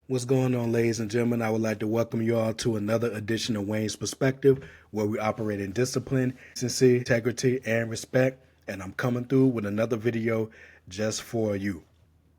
What's going on, ladies and gentlemen? I would like to welcome you all to another edition of Wayne's Perspective, where we operate in discipline, decency, integrity, and respect. And I'm coming through with another video just for you.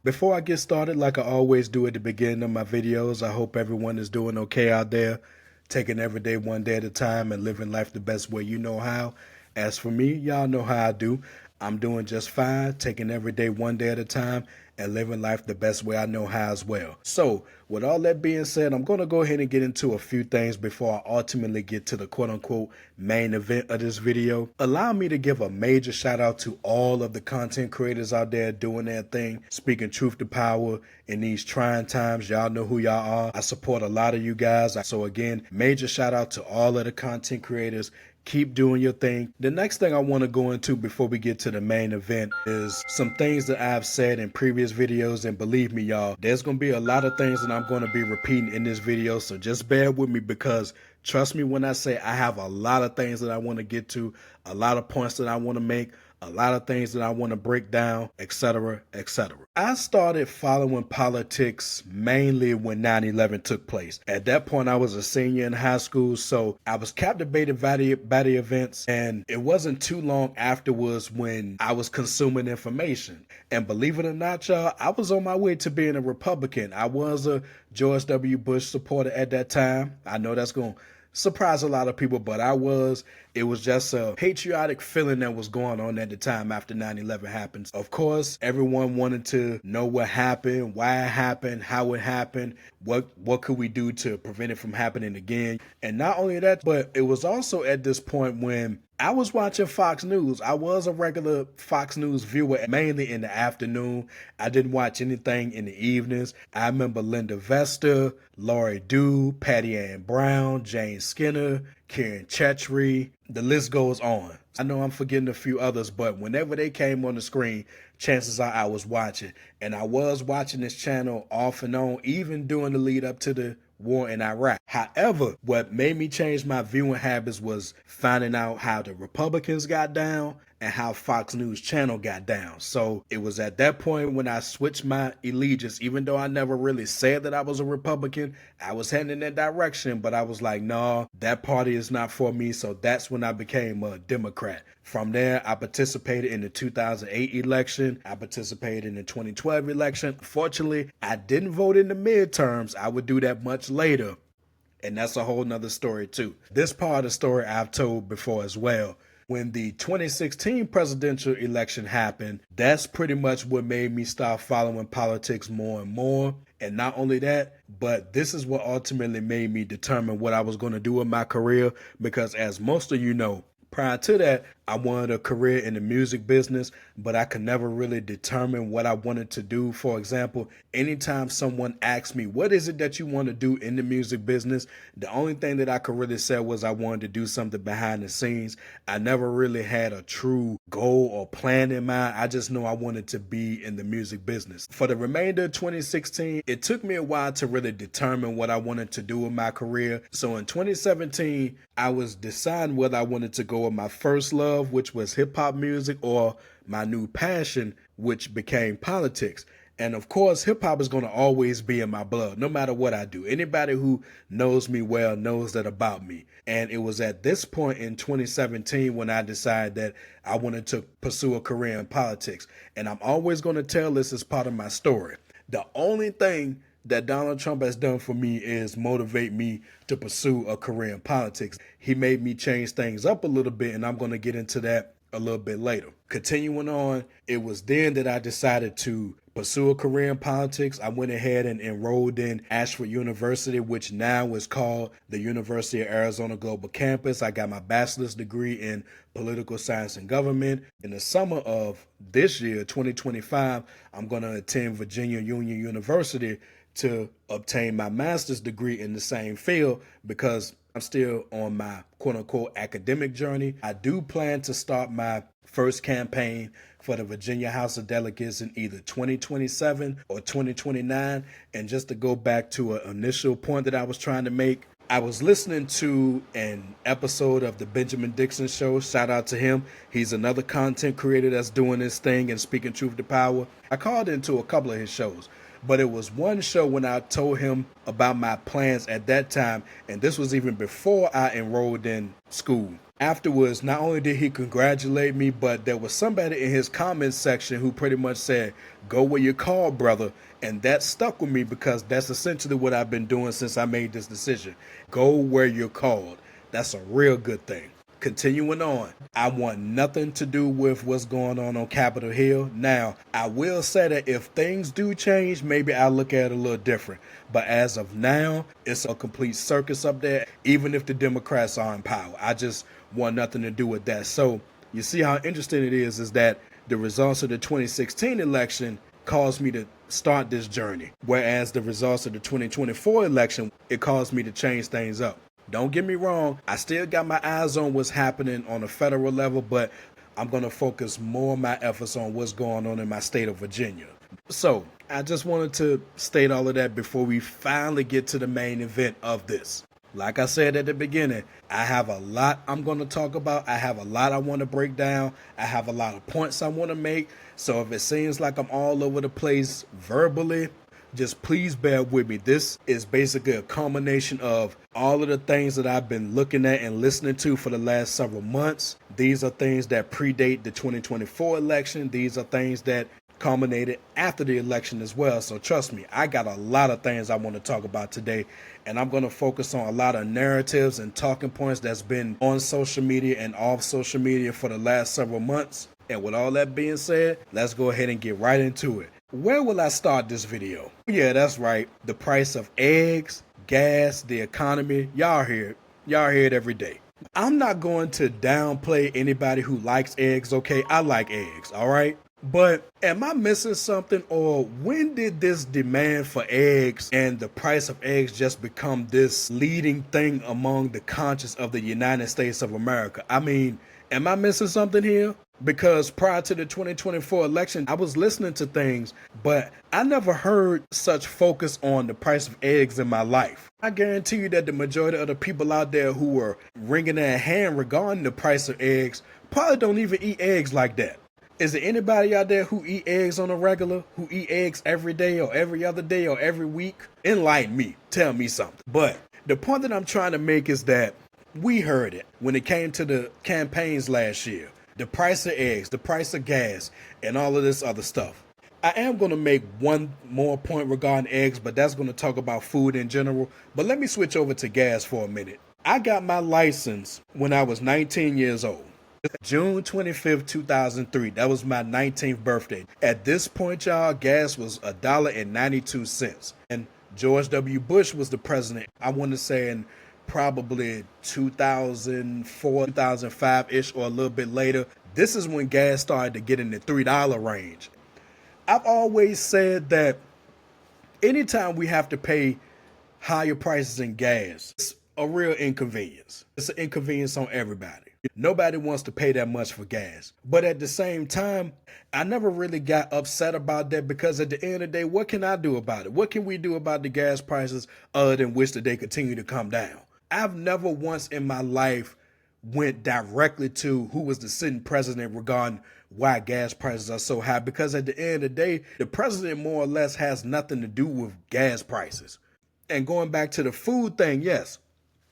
Before I get started, like I always do at the beginning of my videos, I hope everyone is doing okay out there, taking every day one day at a time and living life the best way you know how. As for me, y'all know how I do. I'm doing just fine, taking every day one day at a time and living life the best way I know how as well. So, with all that being said, I'm going to go ahead and get into a few things before I ultimately get to the quote unquote main event of this video. Allow me to give a major shout out to all of the content creators out there doing their thing, speaking truth to power in these trying times. Y'all know who y'all are. I support a lot of you guys. So again, major shout out to all of the content creators. Keep doing your thing. The next thing I want to go into before we get to the main event is some things that I've said in previous videos. And believe me, y'all, there's going to be a lot of things that I'm going to be repeating in this video. So just bear with me, because trust me when I say I have a lot of things that I want to get to, a lot of points that I want to make, a lot of things that I want to break down, etc., etc. I started following politics mainly when 9/11 took place. At that point, I was a senior in high school, so I was captivated by the events, and it wasn't too long afterwards when I was consuming information. And believe it or not, y'all, I was on my way to being a Republican. I was a George W. Bush supporter at that time. I know that's going to surprised a lot of people, but it was just a patriotic feeling that was going on at the time after 9/11 happened. Of course, everyone wanted to know what happened, why it happened, how it happened, what could we do to prevent it from happening again. And not only that, but it was also at this point when I was watching Fox News. I was a regular Fox News viewer, mainly in the afternoon. I didn't watch anything in the evenings. I remember Linda Vester, Laurie Dew, Patty Ann Brown, Jane Skinner, Karen Chetry. The list goes on. I know I'm forgetting a few others, but whenever they came on the screen, chances are I was watching. And I was watching this channel off and on, even during the lead up to the war in Iraq. However, what made me change my viewing habits was finding out how the Republicans got down and how Fox News Channel got down. So it was at that point when I switched my allegiance. Even though I never really said that I was a Republican, I was heading in that direction, but I was like, no, that party is not for me. So that's when I became a Democrat. From there, I participated in the 2008 election. I participated in the 2012 election. Fortunately, I didn't vote in the midterms. I would do that much later. And that's a whole nother story too. This part of the story I've told before as well. When the 2016 presidential election happened, that's pretty much what made me start following politics more and more. And not only that, but this is what ultimately made me determine what I was going to do in my career. Because as most of you know, prior to that, I wanted a career in the music business, but I could never really determine what I wanted to do. For example, anytime someone asked me, what is it that you want to do in the music business? The only thing that I could really say was I wanted to do something behind the scenes. I never really had a true goal or plan in mind. I just know I wanted to be in the music business. For the remainder of 2016, it took me a while to really determine what I wanted to do with my career. So in 2017, I was deciding whether I wanted to go with my first love, which was hip hop music, or my new passion, which became politics. And of course, hip hop is going to always be in my blood, no matter what I do. Anybody who knows me well knows that about me. And it was at this point in 2017 when I decided that I wanted to pursue a career in politics. And I'm always going to tell this as part of my story. The only thing that Donald Trump has done for me is motivate me to pursue a career in politics. He made me change things up a little bit, and I'm going to get into that a little bit later. Continuing on, it was then that I decided to pursue a career in politics. I went ahead and enrolled in Ashford University, which now is called the University of Arizona Global Campus. I got my bachelor's degree in political science and government. In the summer of this year, 2025, I'm going to attend Virginia Union University to obtain my master's degree in the same field, because I'm still on my quote unquote academic journey. I do plan to start my first campaign for the Virginia House of Delegates in either 2027 or 2029. And just to go back to an initial point that I was trying to make, I was listening to an episode of the Benjamin Dixon Show. Shout out to him. He's another content creator that's doing this thing and speaking truth to power. I called into a couple of his shows, But it was one show when I told him about my plans at that time, and this was even before I enrolled in school. Afterwards, not only did he congratulate me, but there was somebody in his comments section who pretty much said, "Go where you're called, brother." And that stuck with me because that's essentially what I've been doing since I made this decision. Go where you're called. That's a real good thing. Continuing on, I want nothing to do with what's going on Capitol Hill. Now, I will say that if things do change, maybe I'll look at it a little different. But as of now, it's a complete circus up there, even if the Democrats are in power. I just want nothing to do with that. So you see how interesting it is that the results of the 2016 election caused me to start this journey, whereas the results of the 2024 election, it caused me to change things up. Don't get me wrong, I still got my eyes on what's happening on a federal level, but I'm going to focus more of my efforts on what's going on in my state of Virginia. So I just wanted to state all of that before we finally get to the main event of this. Like I said at the beginning, I have a lot I'm going to talk about. I have a lot I want to break down. I have a lot of points I want to make. So if it seems like I'm all over the place verbally, just please bear with me. This is basically a culmination of all of the things that I've been looking at and listening to for the last several months. These are things that predate the 2024 election. These are things that culminated after the election as well. So trust me, I got a lot of things I want to talk about today, and I'm going to focus on a lot of narratives and talking points that's been on social media and off social media for the last several months. And with all that being said, let's go ahead and get right into it. Where will I start this video? Yeah, that's right. The price of eggs, gas, the economy. Y'all hear it. Y'all hear it every day. I'm not going to downplay anybody who likes eggs, okay? I like eggs, all right? But am I missing something, or when did this demand for eggs and the price of eggs just become this leading thing among the conscience of the United States of America? I mean, am I missing something here? Because prior to the 2024 election, I was listening to things, but I never heard such focus on the price of eggs in my life. I guarantee you that the majority of the people out there who were wringing their hand regarding the price of eggs probably don't even eat eggs like that. Is there anybody out there who eat eggs on a regular, who eat eggs every day or every other day or every week? Enlighten me. Tell me something. But the point that I'm trying to make is that we heard it when it came to the campaigns last year. The price of eggs, the price of gas, and all of this other stuff. I am going to make one more point regarding eggs, but that's going to talk about food in general. But let me switch over to gas for a minute. I got my license when I was 19 years old. June 25th, 2003. That was my 19th birthday. At this point, y'all, gas was $1.92. And George W. Bush was the president. I want to say in probably 2004, 2005-ish, or a little bit later. This is when gas started to get in the $3 range. I've always said that anytime we have to pay higher prices in gas, it's a real inconvenience. It's an inconvenience on everybody. Nobody wants to pay that much for gas. But at the same time, I never really got upset about that, because at the end of the day, what can I do about it? What can we do about the gas prices other than wish that they continue to come down? I've never once in my life went directly to who was the sitting president regarding why gas prices are so high, because at the end of the day, the president more or less has nothing to do with gas prices. And going back to the food thing, yes,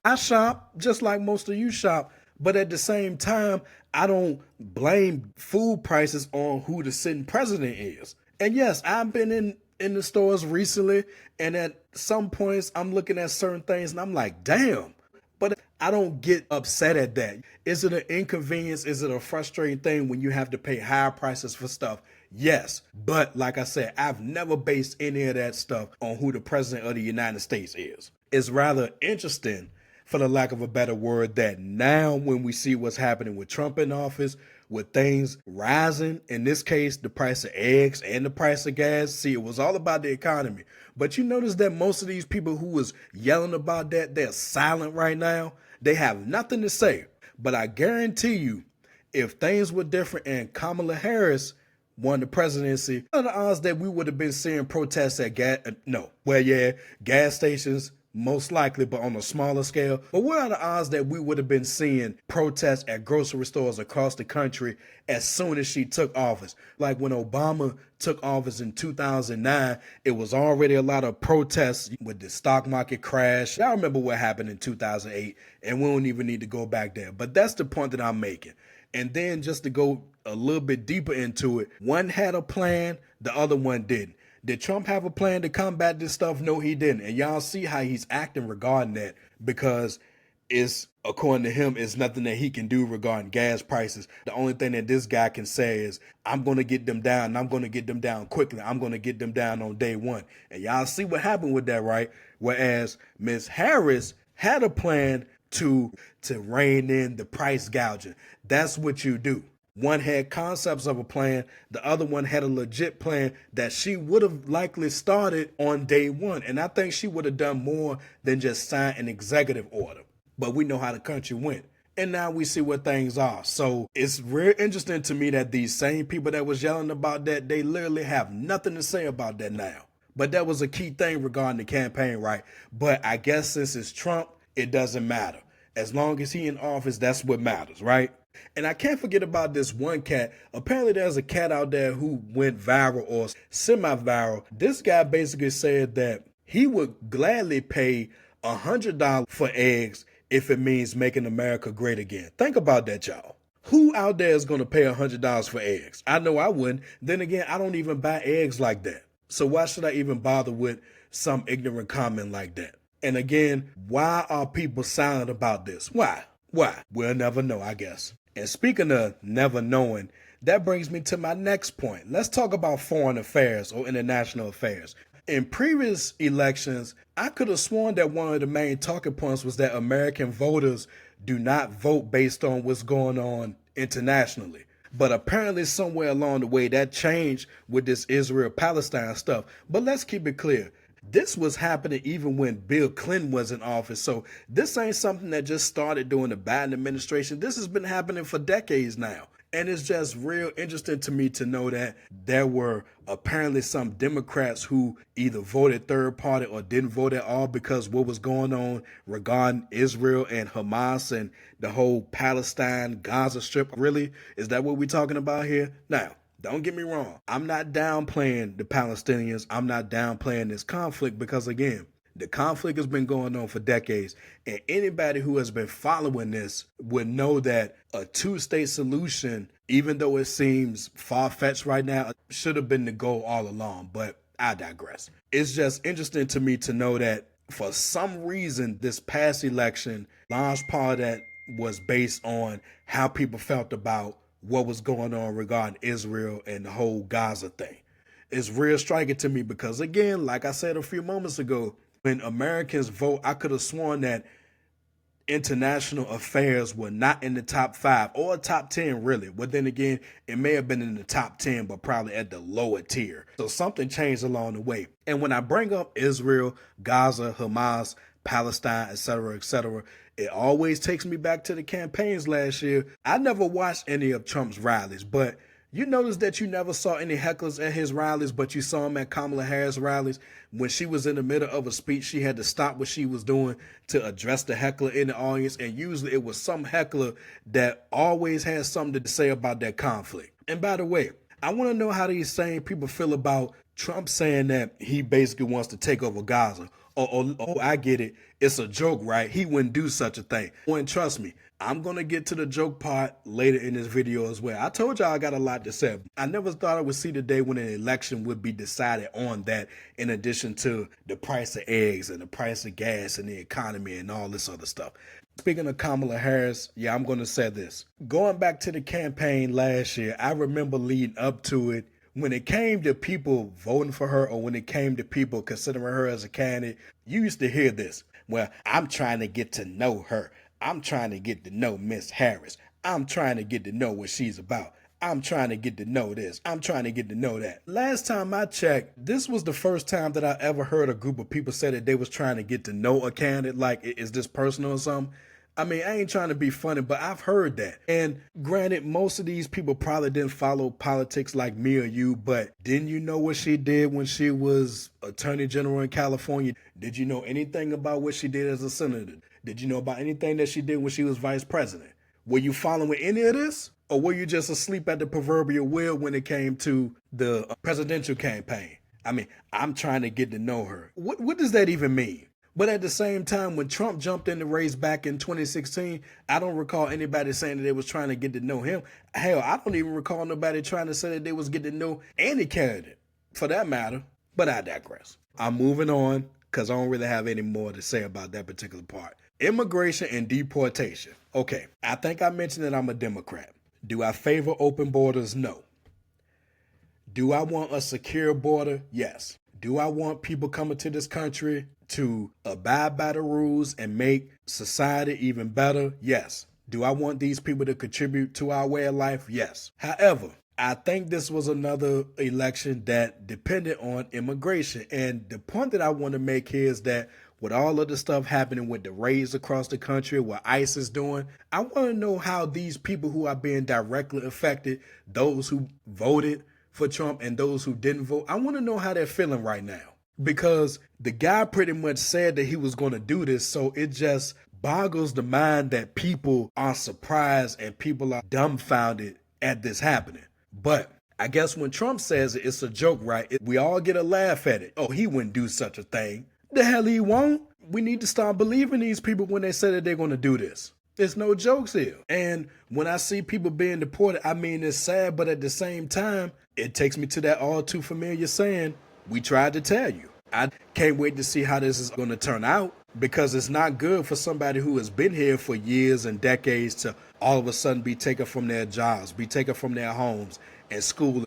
I shop just like most of you shop, but at the same time, I don't blame food prices on who the sitting president is. And yes, I've been in the stores recently, and at some points I'm looking at certain things and I'm like, damn. But I don't get upset at that. Is it an inconvenience? Is it a frustrating thing when you have to pay higher prices for stuff? Yes. But like I said, I've never based any of that stuff on who the president of the United States is. It's rather interesting, for the lack of a better word, that now when we see what's happening with Trump in office, with things rising, in this case, the price of eggs and the price of gas. See, it was all about the economy. But you notice that most of these people who was yelling about that, they're silent right now. They have nothing to say. But I guarantee you, if things were different and Kamala Harris won the presidency, what are the odds that we would have been seeing protests at gas stations most likely, but on a smaller scale. But what are the odds that we would have been seeing protests at grocery stores across the country as soon as she took office? Like when Obama took office in 2009, it was already a lot of protests with the stock market crash. Y'all remember what happened in 2008, and we don't even need to go back there. But that's the point that I'm making. And then just to go a little bit deeper into it, one had a plan, the other one didn't. Did Trump have a plan to combat this stuff? No, he didn't. And y'all see how he's acting regarding that, because it's, according to him, it's nothing that he can do regarding gas prices. The only thing that this guy can say is, I'm going to get them down, and I'm going to get them down quickly. I'm going to get them down on day one. And y'all see what happened with that, right? Whereas Ms. Harris had a plan to rein in the price gouging. That's what you do. One had concepts of a plan. The other one had a legit plan that she would have likely started on day one. And I think she would have done more than just sign an executive order. But we know how the country went. And now we see where things are. So it's real interesting to me that these same people that was yelling about that, they literally have nothing to say about that now. But that was a key thing regarding the campaign, right? But I guess since it's Trump, it doesn't matter. As long as he in office, that's what matters, right? And I can't forget about this one cat. Apparently there's a cat out there who went viral or semi-viral. This guy basically said that he would gladly pay $100 for eggs if it means making America great again. Think about that, y'all. Who out there is going to pay $100 for eggs? I know I wouldn't. Then again, I don't even buy eggs like that. So why should I even bother with some ignorant comment like that? And again, why are people silent about this? Why? We'll never know, I guess. And speaking of never knowing, that brings me to my next point. Let's talk about foreign affairs or international affairs. In previous elections, I could have sworn that one of the main talking points was that American voters do not vote based on what's going on internationally. But apparently somewhere along the way that changed with this Israel-Palestine stuff. But let's keep it clear. This was happening even when Bill Clinton was in office. So this ain't something that just started during the Biden administration. This has been happening for decades now. And it's just real interesting to me to know that there were apparently some Democrats who either voted third party or didn't vote at all because what was going on regarding Israel and Hamas and the whole Palestine Gaza Strip. Really? Is that what we're talking about here? Now, don't get me wrong. I'm not downplaying the Palestinians. I'm not downplaying this conflict because, again, the conflict has been going on for decades. And anybody who has been following this would know that a two-state solution, even though it seems far-fetched right now, should have been the goal all along. But I digress. It's just interesting to me to know that for some reason, this past election, large part of that was based on how people felt about what was going on regarding Israel and the whole Gaza thing. It's real striking to me because, again, like I said a few moments ago, when Americans vote, I could have sworn that international affairs were not in the top 5 or top 10, really. But then again, it may have been in the top 10, but probably at the lower tier. So something changed along the way. And when I bring up Israel, Gaza, Hamas, Palestine, etc., it always takes me back to the campaigns last year. I never watched any of Trump's rallies, but you notice that you never saw any hecklers at his rallies, but you saw him at Kamala Harris rallies. When she was in the middle of a speech, she had to stop what she was doing to address the heckler in the audience. And usually it was some heckler that always had something to say about that conflict. And by the way, I want to know how these same people feel about Trump saying that he basically wants to take over Gaza. Oh, I get it. It's a joke, right? He wouldn't do such a thing. And trust me, I'm going to get to the joke part later in this video as well. I told y'all I got a lot to say. I never thought I would see the day when an election would be decided on that, in addition to the price of eggs and the price of gas and the economy and all this other stuff. Speaking of Kamala Harris, yeah, I'm going to say this. Going back to the campaign last year, I remember leading up to it, when it came to people voting for her or when it came to people considering her as a candidate, you used to hear this. Well, I'm trying to get to know her. I'm trying to get to know Miss Harris. I'm trying to get to know what she's about. I'm trying to get to know this. I'm trying to get to know that. Last time I checked, this was the first time that I ever heard a group of people say that they was trying to get to know a candidate. Like, is this personal or something? I mean, I ain't trying to be funny, but I've heard that. And granted, most of these people probably didn't follow politics like me or you, but didn't you know what she did when she was Attorney General in California? Did you know anything about what she did as a senator? Did you know about anything that she did when she was vice president? Were you following any of this? Or were you just asleep at the proverbial wheel when it came to the presidential campaign? I mean, I'm trying to get to know her. What does that even mean? But at the same time, when Trump jumped in the race back in 2016, I don't recall anybody saying that they was trying to get to know him. Hell, I don't even recall nobody trying to say that they was getting to know any candidate, for that matter. But I digress. I'm moving on because I don't really have any more to say about that particular part. Immigration and deportation. Okay, I think I mentioned that I'm a Democrat. Do I favor open borders? No. Do I want a secure border? Yes. Do I want people coming to this country to abide by the rules and make society even better? Yes. Do I want these people to contribute to our way of life? Yes. However, I think this was another election that depended on immigration. And the point that I want to make here is that with all of the stuff happening with the raids across the country, what ICE is doing, I want to know how these people who are being directly affected, those who voted for Trump and those who didn't vote, I want to know how they're feeling right now. Because the guy pretty much said that he was going to do this, so it just boggles the mind that people are surprised and people are dumbfounded at this happening. But I guess when Trump says it, it's a joke, right? We all get a laugh at it. Oh, he wouldn't do such a thing. The hell he won't. We need to start believing these people when they say that they're going to do this. There's no jokes here. And when I see people being deported, I mean, it's sad, but at the same time, it takes me to that all too familiar saying, we tried to tell you. I can't wait to see how this is going to turn out, because it's not good for somebody who has been here for years and decades to all of a sudden be taken from their jobs, be taken from their homes and school.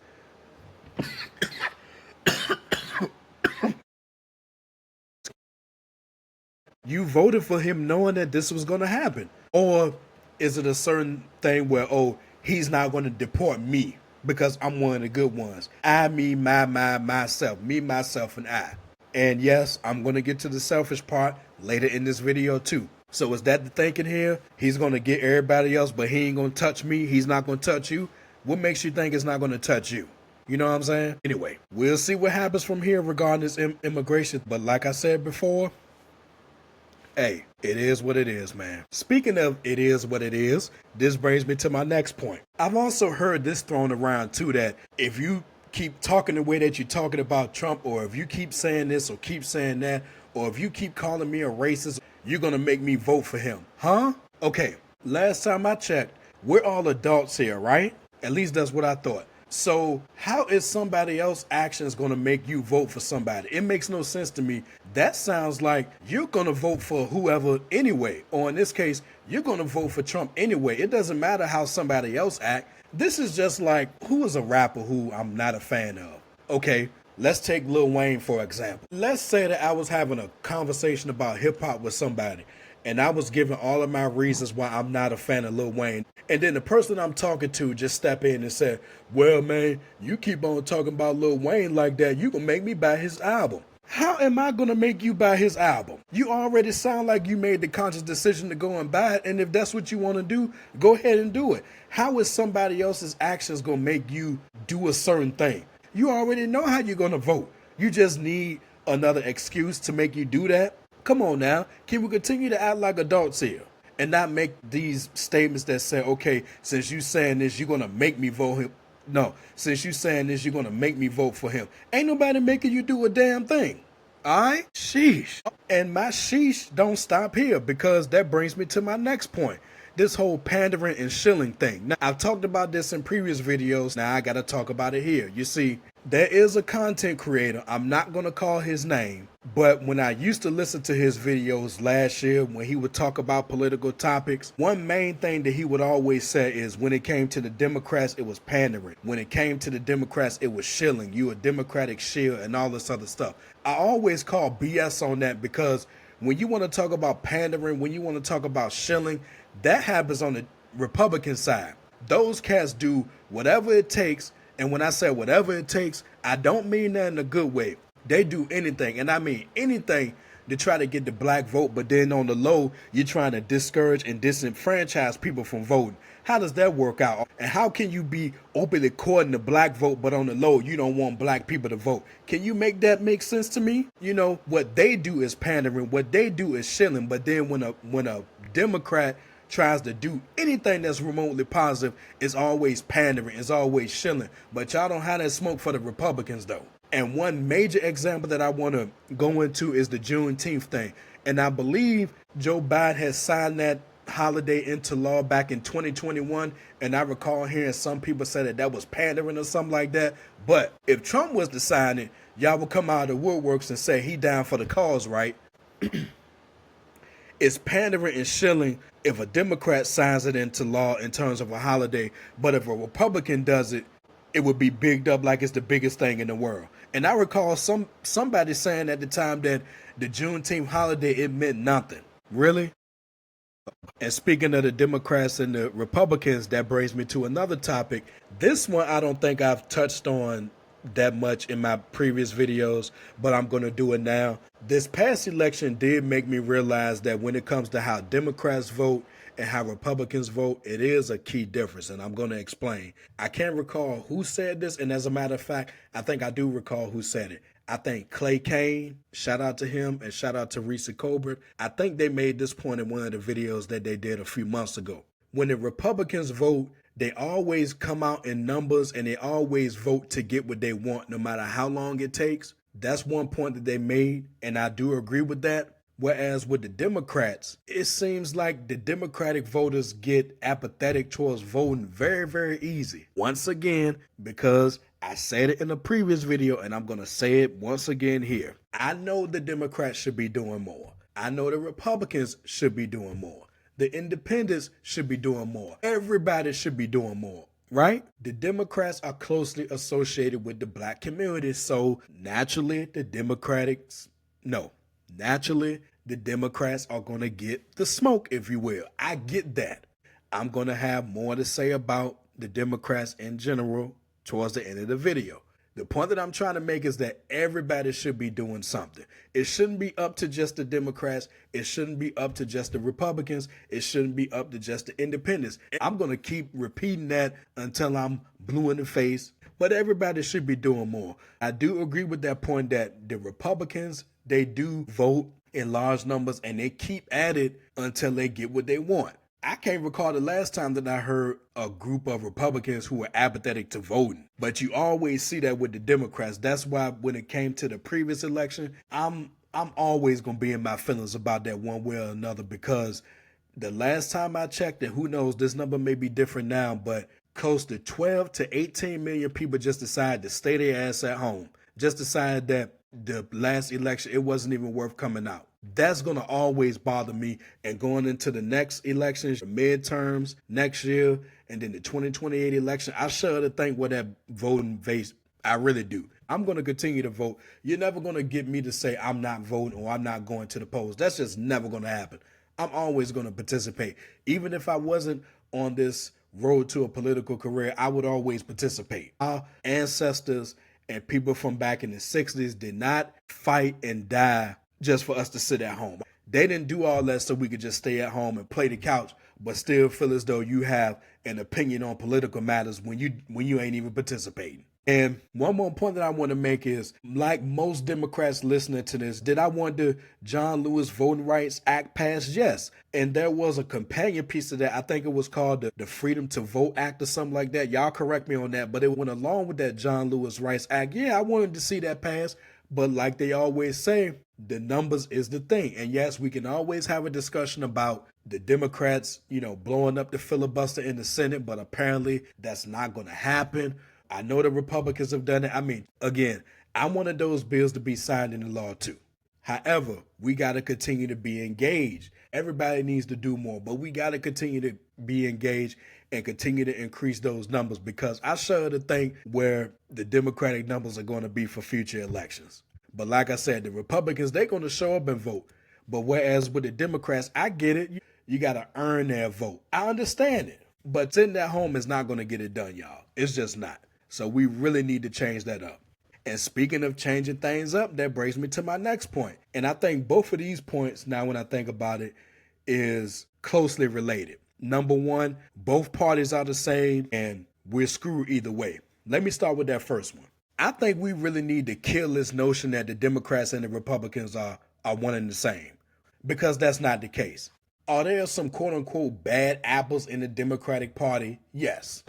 You voted for him knowing that this was going to happen. Or is it a certain thing where, oh, he's not going to deport me because I'm one of the good ones? I, me, myself, me, myself, and I. And yes, I'm going to get to the selfish part later in this video too. So is that the thinking here? He's going to get everybody else, but he ain't going to touch me. He's not going to touch you. What makes you think it's not going to touch you? You know what I'm saying? Anyway, we'll see what happens from here regarding this immigration. But like I said before, hey, it is what it is, man. Speaking of it is what it is, this brings me to my next point. I've also heard this thrown around too, that if you keep talking the way that you're talking about Trump, or if you keep saying this or keep saying that, or if you keep calling me a racist, you're going to make me vote for him. Huh? Okay, last time I checked, we're all adults here, right? At least that's what I thought. So how is somebody else's actions going to make you vote for somebody? It makes no sense to me. That sounds like you're going to vote for whoever anyway. Or in this case, you're going to vote for Trump anyway. It doesn't matter how somebody else act. This is just like, who is a rapper who I'm not a fan of? Okay, let's take Lil Wayne for example. Let's say that I was having a conversation about hip hop with somebody, and I was giving all of my reasons why I'm not a fan of Lil Wayne. And then the person I'm talking to just step in and said, well, man, you keep on talking about Lil Wayne like that, you can make me buy his album. How am I going to make you buy his album? You already sound like you made the conscious decision to go and buy it. And if that's what you want to do, go ahead and do it. How is somebody else's actions going to make you do a certain thing? You already know how you're going to vote. You just need another excuse to make you do that. Come on now. Can we continue to act like adults here and not make these statements that say, okay, since you saying this, you're going to make me vote him? No, since you saying this, you're going to make me vote for him. Ain't nobody making you do a damn thing. All right? Sheesh. And my sheesh don't stop here, because that brings me to my next point. This whole pandering and shilling thing. Now, I've talked about this in previous videos. Now I got to talk about it here. You see, there is a content creator. I'm not going to call his name, but when I used to listen to his videos last year, when he would talk about political topics, one main thing that he would always say is when it came to the Democrats, it was pandering. When it came to the Democrats, it was shilling. You a Democratic shill and all this other stuff. I always call BS on that, because when you want to talk about pandering, when you want to talk about shilling, that happens on the Republican side. Those cats do whatever it takes. And when I say whatever it takes, I don't mean that in a good way. They do anything, and I mean anything, to try to get the black vote, but then on the low, you're trying to discourage and disenfranchise people from voting. How does that work out? And how can you be openly courting the black vote, but on the low, you don't want black people to vote? Can you make that make sense to me? You know, what they do is pandering, what they do is shilling, but then when a Democrat tries to do anything that's remotely positive, it's always pandering, it's always shilling. But y'all don't have that smoke for the Republicans though. And one major example that I want to go into is the Juneteenth thing. And I believe Joe Biden has signed that holiday into law back in 2021. And I recall hearing some people say that that was pandering or something like that. But if Trump was to sign it, y'all would come out of the woodworks and say he down for the cause, right? It's pandering and shilling if a Democrat signs it into law in terms of a holiday. But if a Republican does it, it would be bigged up like it's the biggest thing in the world. And I recall somebody saying at the time that the Juneteenth holiday, it meant nothing. Really? And speaking of the Democrats and the Republicans, that brings me to another topic. This one I don't think I've touched on that much in my previous videos, but I'm going to do it now. This past election did make me realize that when it comes to how Democrats vote and how Republicans vote, it is a key difference, and I'm going to explain. I can't recall who said this, and as a matter of fact, I think I do recall who said it. I think Clay Kane, shout out to him, and shout out to Reese Colbert. I think they made this point in one of the videos that they did a few months ago. When the Republicans vote, they always come out in numbers and they always vote to get what they want, no matter how long it takes. That's one point that they made, and I do agree with that. Whereas with the Democrats, it seems like the Democratic voters get apathetic towards voting very, very easy. Once again, because I said it in a previous video and I'm going to say it once again here. I know the Democrats should be doing more. I know the Republicans should be doing more. The independents should be doing more. Everybody should be doing more, right? The Democrats are closely associated with the black community, so naturally the Democrats are going to get the smoke, if you will. I get that. I'm going to have more to say about the Democrats in general towards the end of the video. The point that I'm trying to make is that everybody should be doing something. It shouldn't be up to just the Democrats. It shouldn't be up to just the Republicans. It shouldn't be up to just the independents. I'm going to keep repeating that until I'm blue in the face. But everybody should be doing more. I do agree with that point that the Republicans, they do vote in large numbers and they keep at it until they get what they want. I can't recall the last time that I heard a group of Republicans who were apathetic to voting. But you always see that with the Democrats. That's why when it came to the previous election, I'm always going to be in my feelings about that one way or another, because the last time I checked, and who knows, this number may be different now, but close to 12 to 18 million people just decided to stay their ass at home. Just decided that the last election, it wasn't even worth coming out. That's going to always bother me. And going into the next elections, the midterms next year, and then the 2028 election, I shudder to think what that voting base, I really do. I'm going to continue to vote. You're never going to get me to say I'm not voting or I'm not going to the polls. That's just never going to happen. I'm always going to participate. Even if I wasn't on this road to a political career, I would always participate. Our ancestors and people from back in the 60s did not fight and die just for us to sit at home. They didn't do all that so we could just stay at home and play the couch, but still feel as though you have an opinion on political matters when you ain't even participating. And one more point that I want to make is, like most Democrats listening to this, did I want the John Lewis Voting Rights Act passed? Yes. And there was a companion piece of that. I think it was called the Freedom to Vote Act or something like that. Y'all correct me on that. But it went along with that John Lewis Rights Act. Yeah, I wanted to see that pass. But like they always say, the numbers is the thing. And yes, we can always have a discussion about the Democrats, blowing up the filibuster in the Senate. But apparently that's not going to happen. I know the Republicans have done it. I mean, again, I wanted those bills to be signed into law too. However, we got to continue to be engaged. Everybody needs to do more, but we got to continue to be engaged and continue to increase those numbers, because I shudder to think where the Democratic numbers are going to be for future elections. But like I said, the Republicans, they're going to show up and vote. But whereas with the Democrats, I get it. You got to earn their vote. I understand it. But sitting at home is not going to get it done, y'all. It's just not. So we really need to change that up. And speaking of changing things up, that brings me to my next point. And I think both of these points, now when I think about it, is closely related. Number one, both parties are the same and we're screwed either way. Let me start with that first one. I think we really need to kill this notion that the Democrats and the Republicans are one and the same, because that's not the case. Are there some quote unquote bad apples in the Democratic Party? Yes.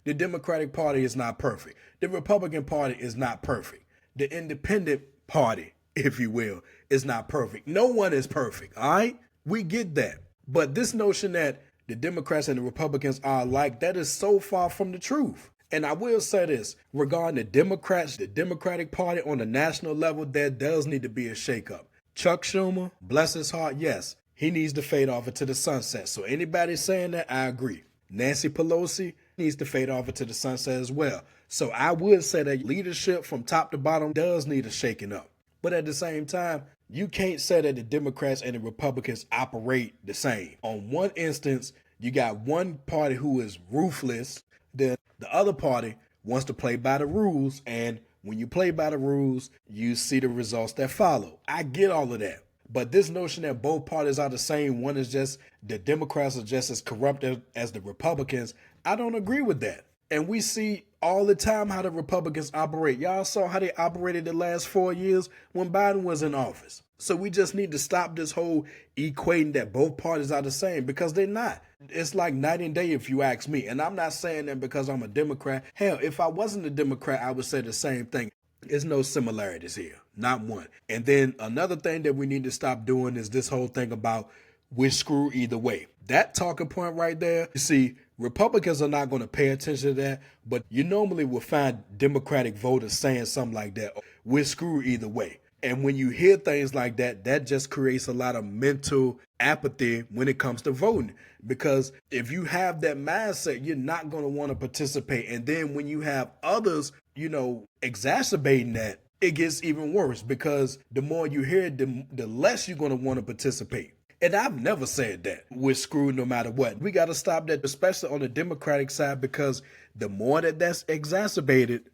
The Democratic Party is not perfect. The Republican Party is not perfect. The Independent Party, if you will, is not perfect. No one is perfect, all right? We get that. But this notion that the Democrats and the Republicans are alike, that is so far from the truth. And I will say this, regarding the Democrats, the Democratic Party on the national level, there does need to be a shakeup. Chuck Schumer, bless his heart, yes, he needs to fade off into the sunset. So anybody saying that, I agree. Nancy Pelosi needs to fade off into the sunset as well. So I would say that leadership from top to bottom does need a shaking up. But at the same time, you can't say that the Democrats and the Republicans operate the same. On one instance, you got one party who is ruthless, then the other party wants to play by the rules, and when you play by the rules, you see the results that follow. I get all of that. But this notion that both parties are the same, one is just, the Democrats are just as corrupt as the Republicans, I don't agree with that. And we see all the time how the Republicans operate. Y'all saw how they operated the last 4 years when Biden was in office. So we just need to stop this whole equating that both parties are the same, because they're not. It's like night and day if you ask me. And I'm not saying that because I'm a Democrat. Hell, if I wasn't a Democrat, I would say the same thing. There's no similarities here, not one. And then another thing that we need to stop doing is this whole thing about we're screwed either way. That talking point right there, you see, Republicans are not going to pay attention to that, but you normally will find Democratic voters saying something like that. We're screwed either way. And when you hear things like that, that just creates a lot of mental apathy when it comes to voting. Because if you have that mindset, you're not going to want to participate. And then when you have others, exacerbating that, it gets even worse, because the more you hear it, the less you're going to want to participate. And I've never said that we're screwed no matter what. We got to stop that, especially on the Democratic side, because the more that's exacerbated,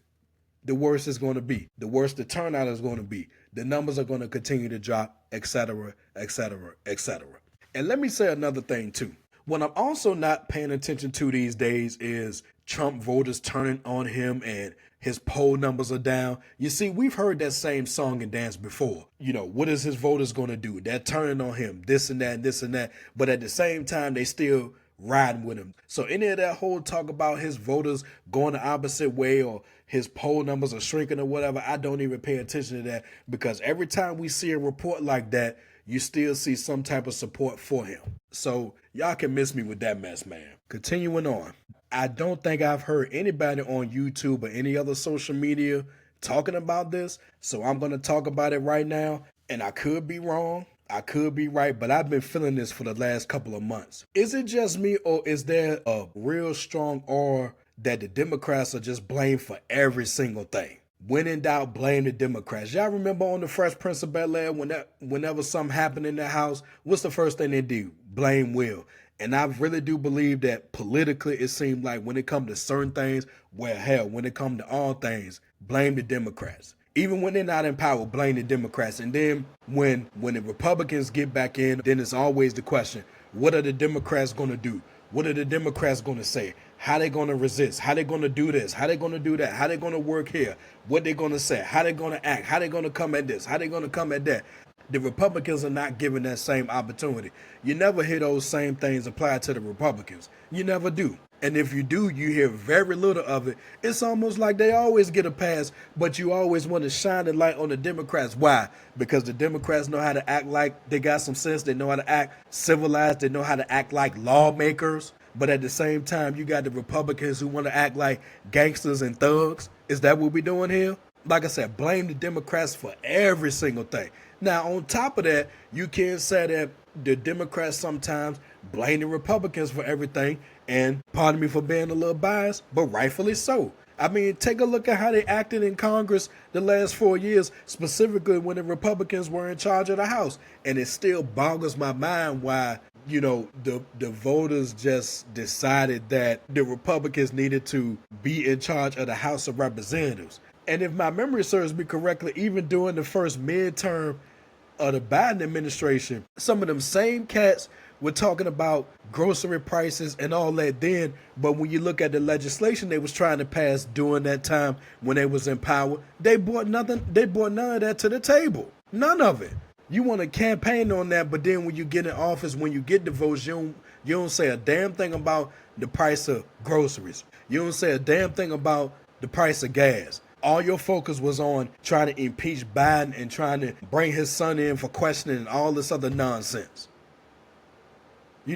the worse it's going to be. The worse the turnout is going to be. The numbers are going to continue to drop, etc., etc., etc. And let me say another thing too. What I'm also not paying attention to these days is Trump voters turning on him and his poll numbers are down. You see, we've heard that same song and dance before. What is his voters going to do? They're turning on him, this and that, and this and that. But at the same time, they still riding with him. So any of that whole talk about his voters going the opposite way or his poll numbers are shrinking or whatever, I don't even pay attention to that, because every time we see a report like that, you still see some type of support for him. So y'all can miss me with that mess, man. Continuing on. I don't think I've heard anybody on YouTube or any other social media talking about this. So I'm going to talk about it right now. And I could be wrong. I could be right, but I've been feeling this for the last couple of months. Is it just me, or is there a real strong aura that the Democrats are just blamed for every single thing? When in doubt, blame the Democrats. Y'all remember on the Fresh Prince of Bel-Air, whenever something happened in that house, what's the first thing they do? Blame Will. And I really do believe that politically, it seems like when it comes to certain things, when it comes to all things, blame the Democrats. Even when they're not in power, blame the Democrats. And then when the Republicans get back in, then it's always the question, what are the Democrats going to do? What are the Democrats going to say? How they going to resist? How they going to do this? How they going to do that? How they going to work here? What they going to say? How they going to act? How they going to come at this? How they going to come at that? The Republicans are not given that same opportunity. You never hear those same things applied to the Republicans. You never do. And if you do, you hear very little of it. It's almost like they always get a pass, but you always want to shine the light on the Democrats. Why? Because the Democrats know how to act like they got some sense. They know how to act civilized. They know how to act like lawmakers. But at the same time, you got the Republicans who want to act like gangsters and thugs. Is that what we're doing here? Like I said, blame the Democrats for every single thing. Now, on top of that, you can say that the Democrats sometimes blame the Republicans for everything. And pardon me for being a little biased, but rightfully so. I mean, take a look at how they acted in Congress the last 4 years, specifically when the Republicans were in charge of the House. And it still boggles my mind why, the voters just decided that the Republicans needed to be in charge of the House of Representatives. And if my memory serves me correctly, even during the first midterm of the Biden administration, some of them same cats were talking about grocery prices and all that then. But when you look at the legislation they was trying to pass during that time when they was in power, they brought nothing. They brought none of that to the table. None of it. You want to campaign on that, but then when you get in office, when you get the votes, you don't say a damn thing about the price of groceries. You don't say a damn thing about the price of gas. All your focus was on trying to impeach Biden and trying to bring his son in for questioning and all this other nonsense.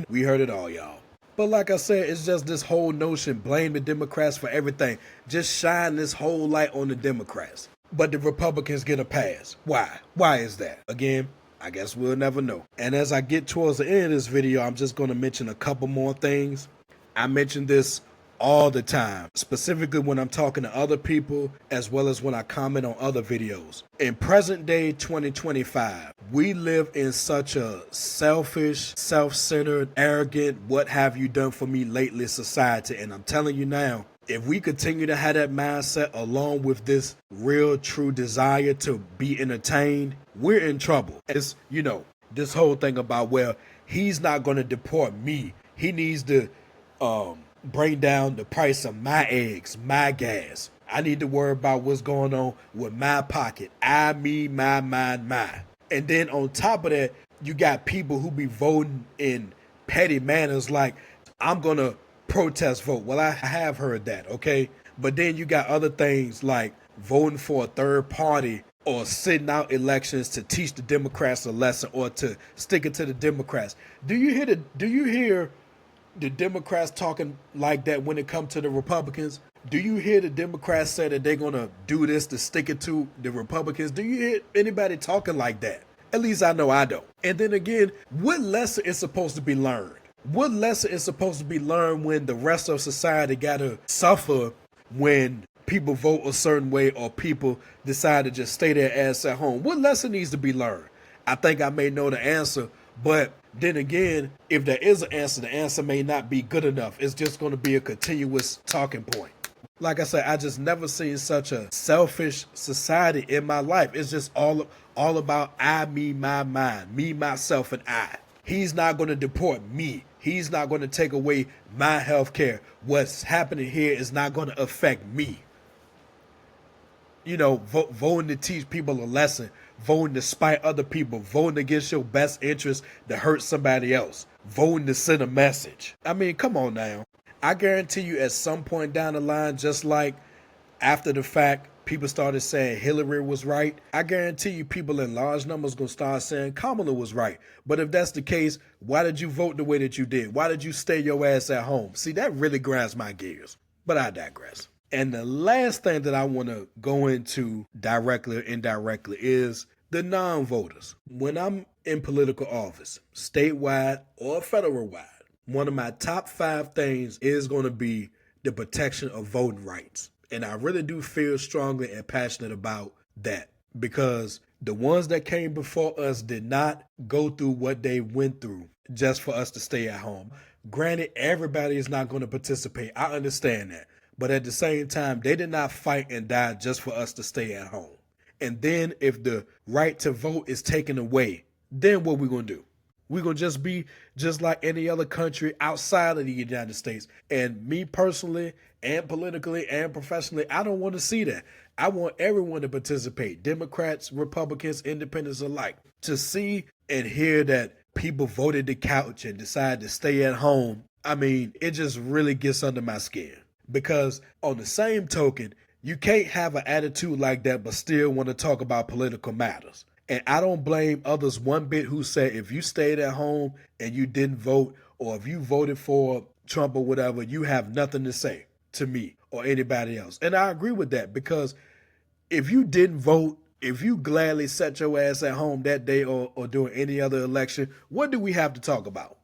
We heard it all, y'all. But like I said, it's just this whole notion, blame the Democrats for everything. Just shine this whole light on the Democrats. But the Republicans get a pass. Why? Why is that? Again, I guess we'll never know. And as I get towards the end of this video, I'm just going to mention a couple more things. I mention this all the time, specifically when I'm talking to other people, as well as when I comment on other videos. In present day 2025, we live in such a selfish, self-centered, arrogant, what have you done for me lately society. And I'm telling you now, if we continue to have that mindset along with this real, true desire to be entertained, we're in trouble. It's, this whole thing about, well, he's not going to deport me. He needs to, bring down the price of my eggs, my gas. I need to worry about what's going on with my pocket. I, me, my, mine, my. And then on top of that, you got people who be voting in petty manners like, I'm going to protest vote. Well, I have heard that, okay? But then you got other things like voting for a third party or sitting out elections to teach the Democrats a lesson or to stick it to the Democrats. Do you hear the Democrats talking like that when it comes to the Republicans? Do you hear the Democrats say that they're going to do this to stick it to the Republicans? Do you hear anybody talking like that? At least I know I don't. And then again, what lesson is supposed to be learned? What lesson is supposed to be learned when the rest of society got to suffer when people vote a certain way or people decide to just stay their ass at home? What lesson needs to be learned? I think I may know the answer, but then again, if there is an answer, the answer may not be good enough. It's just going to be a continuous talking point. Like I said, I just never seen such a selfish society in my life. It's just all about I, me, my, mine, me, myself, and I. He's not going to deport me. He's not going to take away my health care. What's happening here is not going to affect me. Voting to teach people a lesson, voting to spite other people, voting against your best interest to hurt somebody else, voting to send a message. I mean, come on now. I guarantee you at some point down the line, just like after the fact, people started saying Hillary was right. I guarantee you people in large numbers going to start saying Kamala was right. But if that's the case, why did you vote the way that you did? Why did you stay your ass at home? See, that really grinds my gears. But I digress. And the last thing that I want to go into directly or indirectly is the non-voters. When I'm in political office, statewide or federal-wide, one of my top 5 things is going to be the protection of voting rights. And I really do feel strongly and passionate about that because the ones that came before us did not go through what they went through just for us to stay at home. Granted, everybody is not going to participate. I understand that. But at the same time, they did not fight and die just for us to stay at home. And then if the right to vote is taken away, then what we going to do? We're going to just be just like any other country outside of the United States. And me personally and politically and professionally, I don't want to see that. I want everyone to participate, Democrats, Republicans, independents alike, to see and hear that people voted the couch and decided to stay at home. I mean, it just really gets under my skin. Because on the same token, you can't have an attitude like that but still want to talk about political matters. And I don't blame others one bit who say if you stayed at home and you didn't vote, or if you voted for Trump or whatever, you have nothing to say to me or anybody else. And I agree with that because if you didn't vote, if you gladly sat your ass at home that day or during any other election, what do we have to talk about?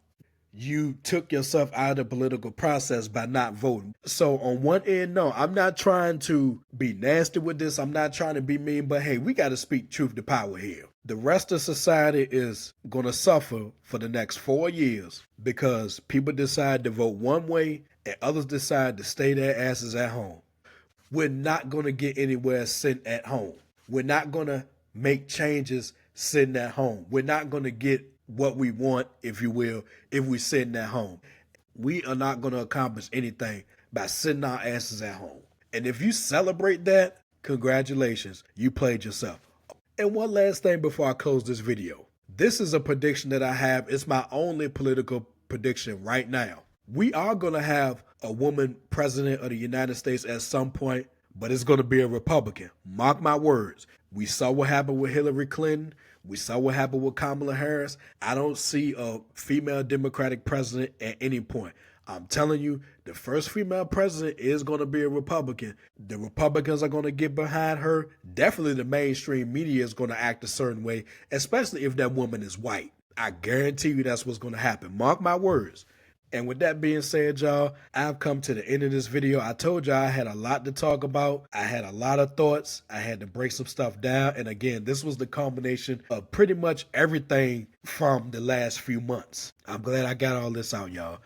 You took yourself out of the political process by not voting. So on one end, no, I'm not trying to be nasty with this. I'm not trying to be mean, but hey, we got to speak truth to power here. The rest of society is going to suffer for the next 4 years because people decide to vote one way and others decide to stay their asses at home. we're not going to get anywhere sitting at home. We're not going to make changes sitting at home. We're not going to get what we want, if you will, if we're sitting at home. We are not going to accomplish anything by sitting our asses at home. And if you celebrate that, congratulations, you played yourself. And one last thing before I close this video. This is a prediction that I have. It's my only political prediction right now. We are going to have a woman president of the United States at some point, but it's going to be a Republican. Mark my words. We saw what happened with Hillary Clinton. We saw what happened with Kamala Harris. I don't see a female Democratic president at any point. I'm telling you, the first female president is going to be a Republican. The Republicans are going to get behind her. Definitely the mainstream media is going to act a certain way, especially if that woman is white. I guarantee you that's what's going to happen. Mark my words. And with that being said, y'all, I've come to the end of this video. I told y'all I had a lot to talk about. I had a lot of thoughts. I had to break some stuff down. And again, this was the combination of pretty much everything from the last few months. I'm glad I got all this out, y'all.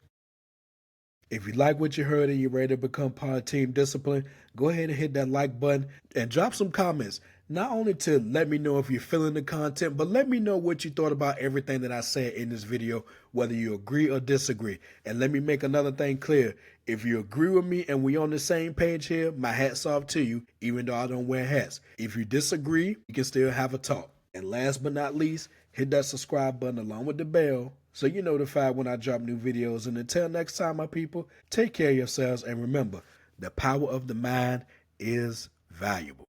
If you like what you heard and you're ready to become part of Team Discipline, go ahead and hit that like button and drop some comments. Not only to let me know if you're feeling the content, but let me know what you thought about everything that I said in this video, whether you agree or disagree. And let me make another thing clear. If you agree with me and we on the same page here, my hat's off to you, even though I don't wear hats. If you disagree, you can still have a talk. And last but not least, hit that subscribe button along with the bell so you're notified when I drop new videos. And until next time, my people, take care of yourselves. And remember, the power of the mind is valuable.